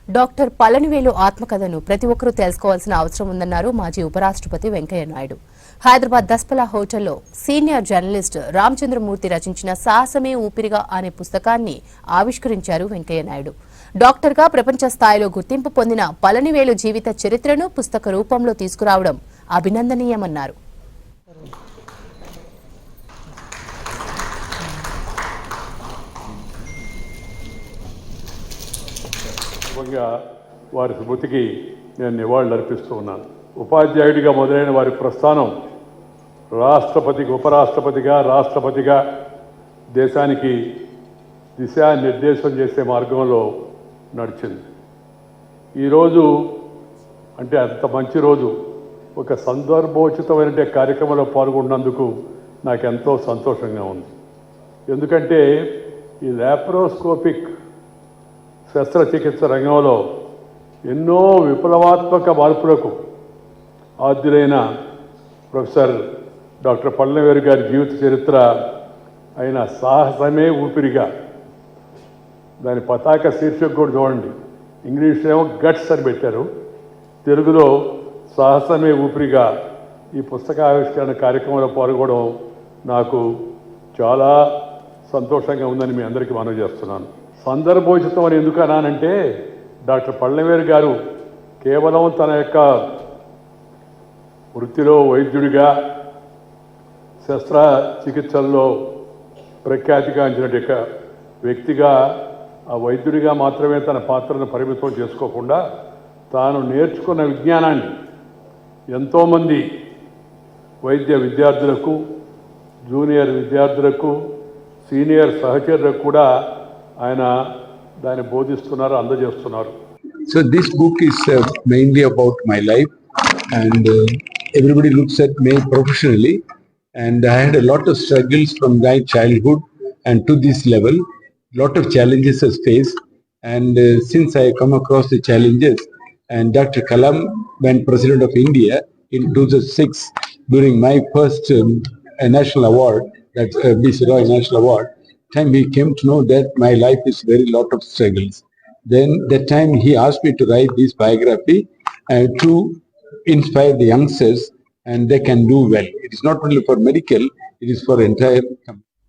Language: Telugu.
డాక్టర్ పళనివేలు ఆత్మకథను ప్రతి ఒక్కరూ తెలుసుకోవాల్సిన అవసరం ఉందన్నారు మాజీ ఉపరాష్ట్రపతి వెంకయ్య నాయుడు. హైదరాబాద్ దస్పలా హోటల్లో సీనియర్ జర్నలిస్ట్ రామచంద్రమూర్తి రచించిన సాహసమే ఊపిరిగా అనే పుస్తకాన్ని ఆవిష్కరించారు వెంకయ్య నాయుడు. డాక్టర్గా ప్రపంచ స్థాయిలో గుర్తింపు పొందిన పళనివేలు జీవిత చరిత్రను పుస్తక రూపంలో తీసుకురావడం అభినందనీయమన్నారు. వారి స్మృతికి నేను నివాళులు అర్పిస్తూ ఉన్నాను. ఉపాధ్యాయుడిగా మొదలైన వారి ప్రస్థానం రాష్ట్రపతిగా, ఉపరాష్ట్రపతిగా, రాష్ట్రపతిగా దేశానికి దిశానిర్దేశం చేసే మార్గంలో నడిచింది. ఈరోజు అంటే అంత మంచి రోజు, ఒక సందర్భోచితమైన కార్యక్రమంలో పాల్గొన్నందుకు నాకు ఎంతో సంతోషంగా ఉంది. ఎందుకంటే ఈ లాప్రోస్కోపిక్ శస్త్రచికిత్స రంగంలో ఎన్నో విప్లవాత్మక మార్పులకు ఆద్యులైన ప్రొఫెసర్ డాక్టర్ పళనివేలు గారి జీవిత చరిత్ర అయిన సాహసమే ఊపిరిగా, దాని పతాక శీర్షిక కూడా చూడండి, ఇంగ్లీష్లో ఏమో గట్స్ అని పెట్టారు, తెలుగులో సాహసమే ఊపిరిగా ఈ పుస్తక ఆవిష్కరణ కార్యక్రమంలో పాల్గొనడం నాకు చాలా సంతోషంగా ఉందని మీ అందరికీ మనవి చేస్తున్నాను. సందర్భోచితం అని ఎందుకు అన్నానంటే, డాక్టర్ పళనివేలు గారు కేవలం తన యొక్క వృత్తిలో వైద్యుడిగా, శస్త్రచికిత్సల్లో ప్రఖ్యాతిగాంచిన వ్యక్తిగా, ఆ వైద్యుడిగా మాత్రమే తన పాత్రను పరిమితం చేసుకోకుండా తాను నేర్చుకున్న విజ్ఞానాన్ని ఎంతోమంది వైద్య విద్యార్థులకు, జూనియర్ విద్యార్థులకు, సీనియర్ సహచరులకు కూడా ఆయన దాన్ని బోధిస్తున్నారు, అందజేస్తున్నారు. So this book is mainly about my life, and everybody looks at me professionally, and I had a lot of struggles from my childhood and to this level. Lot of challenges as faced, and since I come across the challenges, and Dr. Kalam, when President of India in 2006 during my first national award, that's B.C. Roy National Award, time he came to know that my life is very lot of struggles. Then that time he asked me to write this biography to inspire the youngsters, and they can do well. It is not only for medical, it is for entire